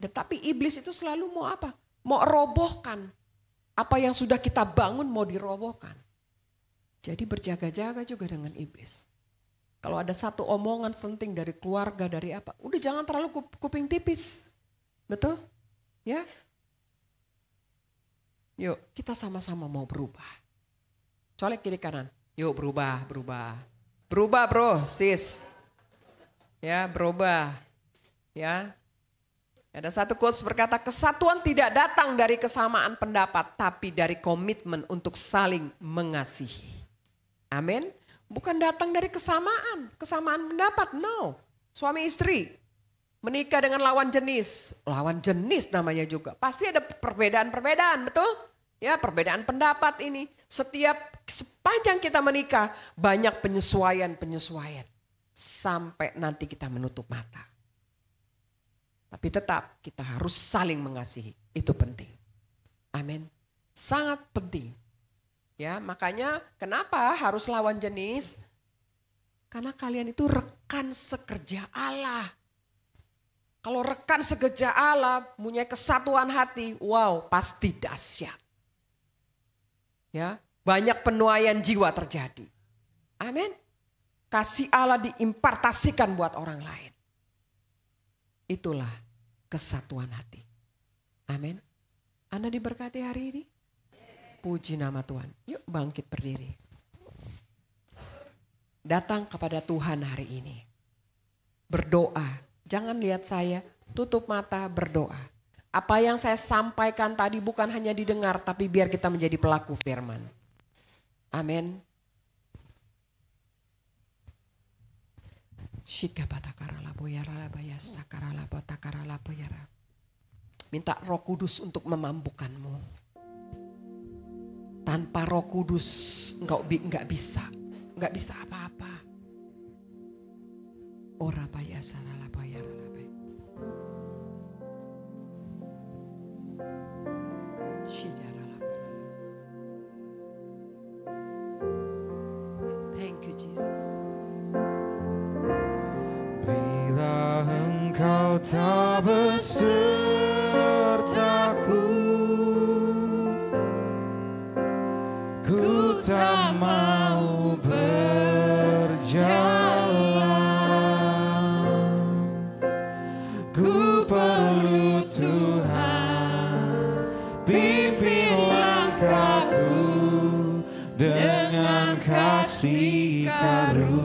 Tetapi iblis itu selalu mau apa? Mau robohkan. Apa yang sudah kita bangun mau dirobohkan. Jadi berjaga-jaga juga dengan iblis. Kalau ada satu omongan senting dari keluarga, dari apa. Udah jangan terlalu kuping tipis. Betul? Ya. Yuk kita sama-sama mau berubah. Colek kiri kanan. Yuk berubah. Berubah bro, sis. Ya berubah. Ya. Ada satu quotes berkata, kesatuan tidak datang dari kesamaan pendapat, tapi dari komitmen untuk saling mengasihi. Amin. Bukan datang dari kesamaan pendapat, no. Suami istri menikah dengan lawan jenis namanya juga. Pasti ada perbedaan-perbedaan, betul? Ya, perbedaan pendapat ini. Sepanjang kita menikah, banyak penyesuaian. Sampai nanti kita menutup mata. Tapi tetap kita harus saling mengasihi. Itu penting. Amin. Sangat penting. Ya, makanya kenapa harus lawan jenis? Karena kalian itu rekan sekerja Allah. Kalau rekan sekerja Allah punya kesatuan hati, wow, pasti dahsyat. Ya, banyak penuaian jiwa terjadi. Amin. Kasih Allah diimpartasikan buat orang lain. Itulah kesatuan hati. Amin. Anda diberkati hari ini. Puji nama Tuhan. Yuk bangkit berdiri. Datang kepada Tuhan hari ini. Berdoa. Jangan lihat saya. Tutup mata berdoa. Apa yang saya sampaikan tadi bukan hanya didengar. Tapi biar kita menjadi pelaku firman. Amin. Minta Roh Kudus untuk memampukanmu. Tanpa Roh Kudus engkau nggak bisa apa-apa. Ora paya sarala paya ralabe. Thank you Jesus. Bila engkau tak besertaku, ku tak mau berjalan. Ku perlu Tuhan, pimpin langkahku dengan kasih karunia-Mu.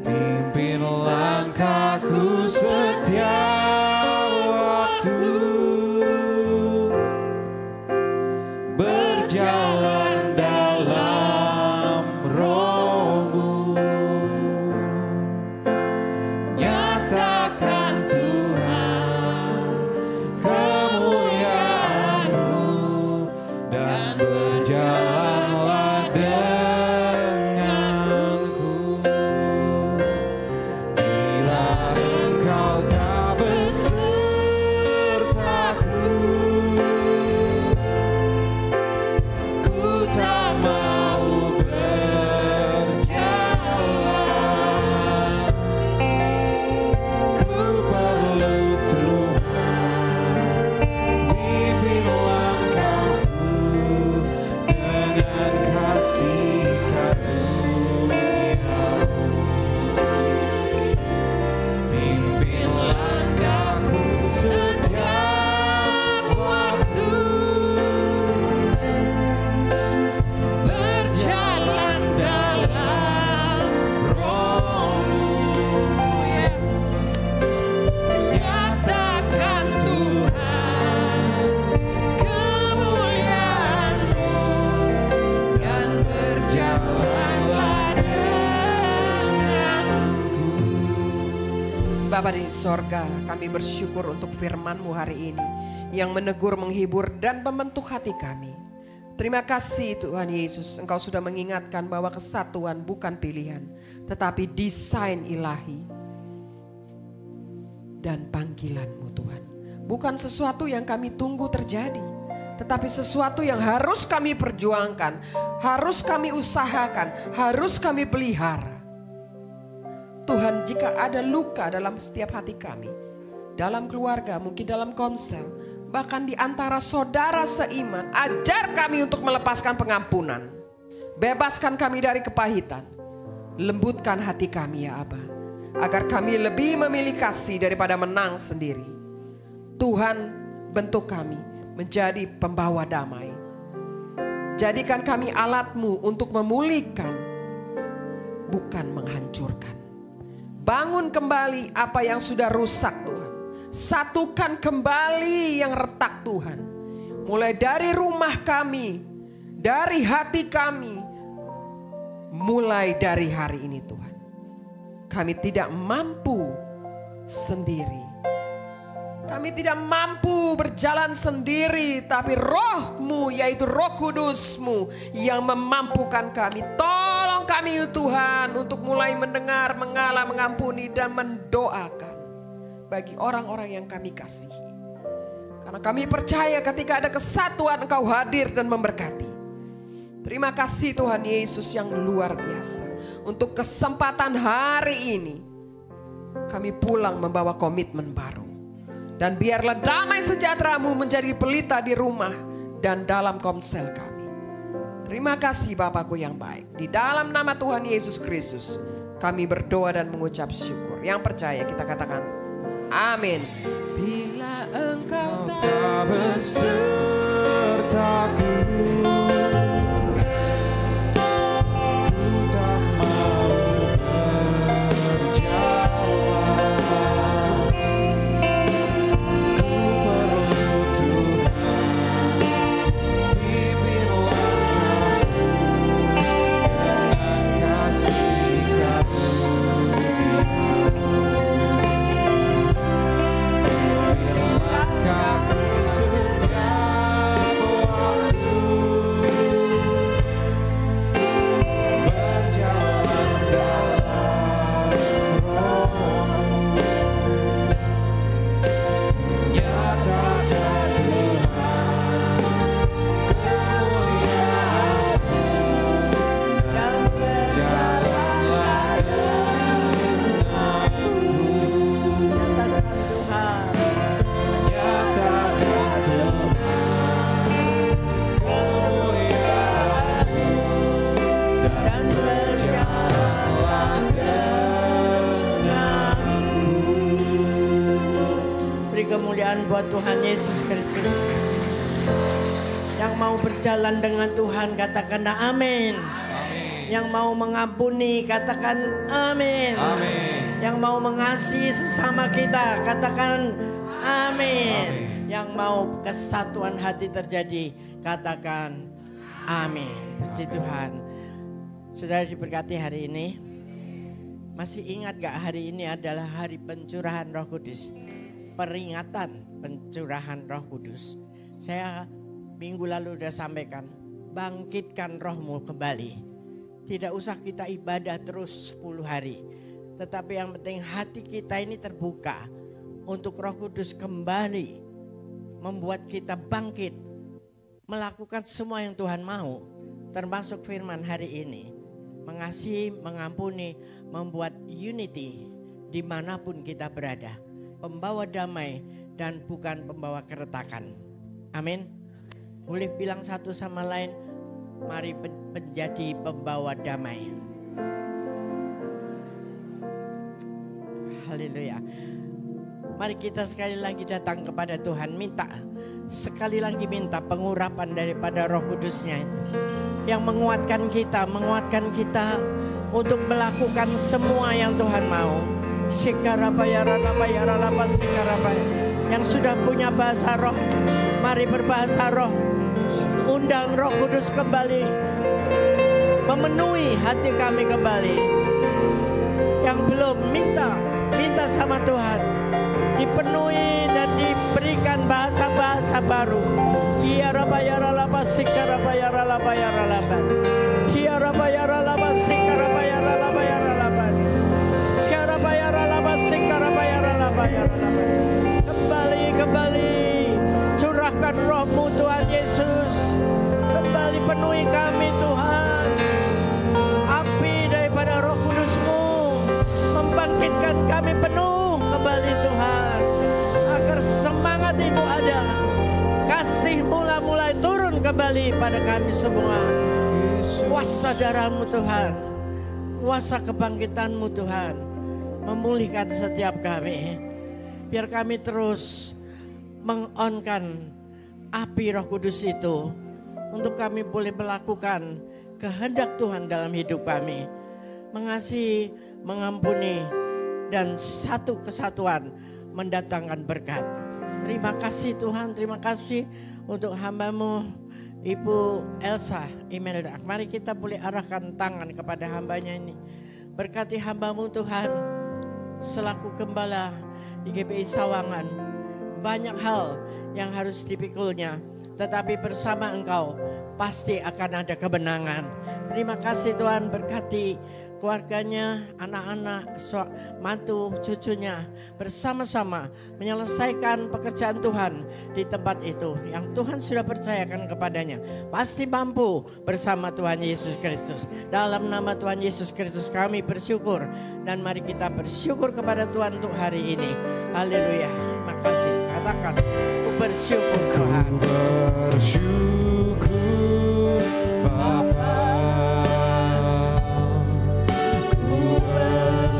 Pimpin langkahku setiap waktu, berjalan dalam Roh-Mu. Nyatakan Tuhan kemuliaan-Mu dan berjalanlah denganku. Bila engkau tak besertaku, ku tak mau berjalan. Ku perlu Tuhan, pimpin langkahku dengan kasih karunia-Mu. Pimpin langkahku setiap waktu, berjalan dalam Roh-Mu. Yes. Nyatakan Tuhan kemuliaan-Mu dan berjalanlah denganku. Bapa di sorga, kami bersyukur untuk firman-Mu hari ini yang menegur, menghibur, dan membentuk hati kami. Terima kasih Tuhan Yesus, Engkau sudah mengingatkan bahwa kesatuan bukan pilihan, tetapi desain ilahi dan panggilan-Mu Tuhan. Bukan sesuatu yang kami tunggu terjadi, tetapi sesuatu yang harus kami perjuangkan, harus kami usahakan, harus kami pelihara. Tuhan, jika ada luka dalam setiap hati kami, dalam keluarga, mungkin dalam komsel, bahkan di antara saudara seiman, ajar kami untuk melepaskan pengampunan. Bebaskan kami dari kepahitan. Lembutkan hati kami ya Aba, agar kami lebih memilih kasih daripada menang sendiri. Tuhan, bentuk kami menjadi pembawa damai. Jadikan kami alat-Mu untuk memulihkan, bukan menghancurkan. Bangun kembali apa yang sudah rusak Tuhan. Satukan kembali yang retak Tuhan. Mulai dari rumah kami, dari hati kami, mulai dari hari ini Tuhan. Kami tidak mampu sendiri. Kami tidak mampu berjalan sendiri, tapi Roh-Mu, yaitu Roh Kudus-Mu yang memampukan kami. Tolong kami Tuhan untuk mulai mendengar, mengalah, mengampuni, dan mendoakan bagi orang-orang yang kami kasihi. Karena kami percaya ketika ada kesatuan Engkau hadir dan memberkati. Terima kasih Tuhan Yesus yang luar biasa. Untuk kesempatan hari ini, kami pulang membawa komitmen baru. Dan biarlah damai sejahtera-Mu menjadi pelita di rumah dan dalam komsel kami. Terima kasih Bapakku yang baik. Di dalam nama Tuhan Yesus Kristus kami berdoa dan mengucap syukur. Yang percaya kita katakan amin. Bila Engkau tak besertaku, berjalan buat Tuhan Yesus Kristus. Yang mau berjalan dengan Tuhan katakan amin. Yang mau mengampuni katakan amin. Yang mau mengasihi sesama kita katakan amin. Yang mau kesatuan hati terjadi katakan amin. Puji Tuhan. Saudara diberkati hari ini. Masih ingat gak hari ini adalah hari pencurahan Roh Kudus? Peringatan pencurahan Roh Kudus. Saya minggu lalu sudah sampaikan, bangkitkan rohmu kembali. Tidak usah kita ibadah terus 10 hari. Tetapi yang penting hati kita ini terbuka untuk Roh Kudus kembali. Membuat kita bangkit. Melakukan semua yang Tuhan mau. Termasuk firman hari ini. Mengasihi, mengampuni, membuat unity dimanapun kita berada. Pembawa damai dan bukan pembawa keretakan. Amin. Boleh bilang satu sama lain, mari menjadi pembawa damai. Haleluya. Mari kita sekali lagi datang kepada Tuhan, sekali lagi minta pengurapan daripada Roh Kudus-Nya itu. Yang menguatkan kita untuk melakukan semua yang Tuhan mau. Yang sudah punya bahasa roh, mari berbahasa roh. Undang Roh Kudus kembali memenuhi hati kami kembali. Yang belum minta sama Tuhan, dipenuhi dan diberikan bahasa-bahasa baru. Kembali curahkan rohmu Tuhan Yesus. Kembali penuhi kami Tuhan. Api daripada Roh Kudus-Mu membangkitkan kami penuh kembali Tuhan. Agar semangat itu ada. Kasih mulai turun kembali pada kami semua. Kuasa darah-Mu Tuhan. Kuasa kebangkitan-Mu Tuhan. Memulihkan setiap kami. Biar kami terus mengonkan api Roh Kudus itu. Untuk kami boleh melakukan kehendak Tuhan dalam hidup kami. Mengasihi, mengampuni, dan satu kesatuan mendatangkan berkat. Terima kasih Tuhan, terima kasih untuk hamba-Mu Ibu Elsa Imelda. Mari kita boleh arahkan tangan kepada hambanya ini. Berkati hamba-Mu Tuhan, selaku gembala di GPI Sawangan. Banyak hal yang harus dipikulnya, tetapi bersama Engkau pasti akan ada kemenangan. Terima kasih Tuhan, berkati keluarganya, anak-anak, mantu, cucunya bersama-sama menyelesaikan pekerjaan Tuhan di tempat itu yang Tuhan sudah percayakan kepadanya. Pasti mampu bersama Tuhan Yesus Kristus. Dalam nama Tuhan Yesus Kristus kami bersyukur, dan mari kita bersyukur kepada Tuhan untuk hari ini. Haleluya. Makasih. Katakan, ku bersyukur Tuhan. Ku bersyukur Bapa.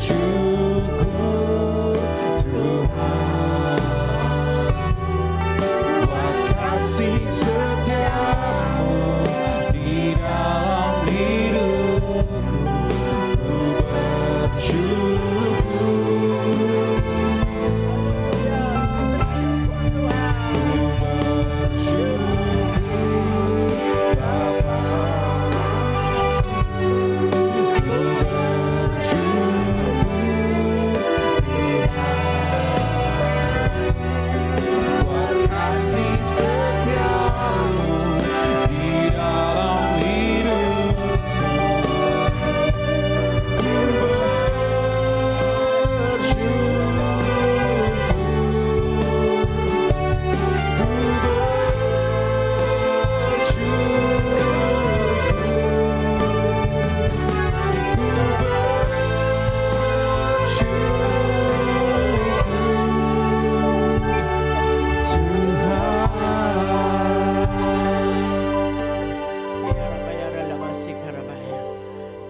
Syukur Tuhan buat kasih setiamu di dalam hidupku. Ku bersyukur, Bapa.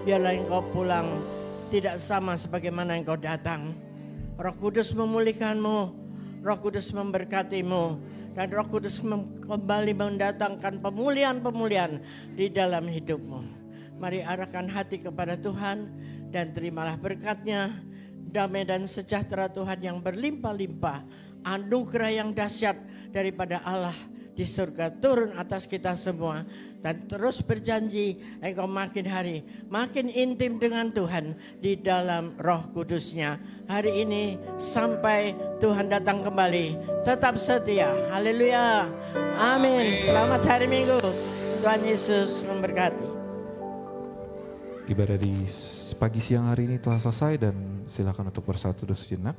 Biarlah engkau pulang tidak sama sebagaimana engkau datang. Roh Kudus memulihkanmu, Roh Kudus memberkatimu dan Roh Kudus kembali mendatangkan pemulihan-pemulihan di dalam hidupmu. Mari arahkan hati kepada Tuhan dan terimalah berkat-Nya, damai dan sejahtera Tuhan yang berlimpah-limpah, anugerah yang dahsyat daripada Allah di surga turun atas kita semua, dan terus berjanji engkau makin hari makin intim dengan Tuhan di dalam Roh Kudus-Nya. Hari ini sampai Tuhan datang kembali, tetap setia. Haleluya. Amin. Selamat hari Minggu. Tuhan Yesus memberkati. Ibadah di pagi siang hari ini telah selesai dan silakan untuk bersatu sejenak.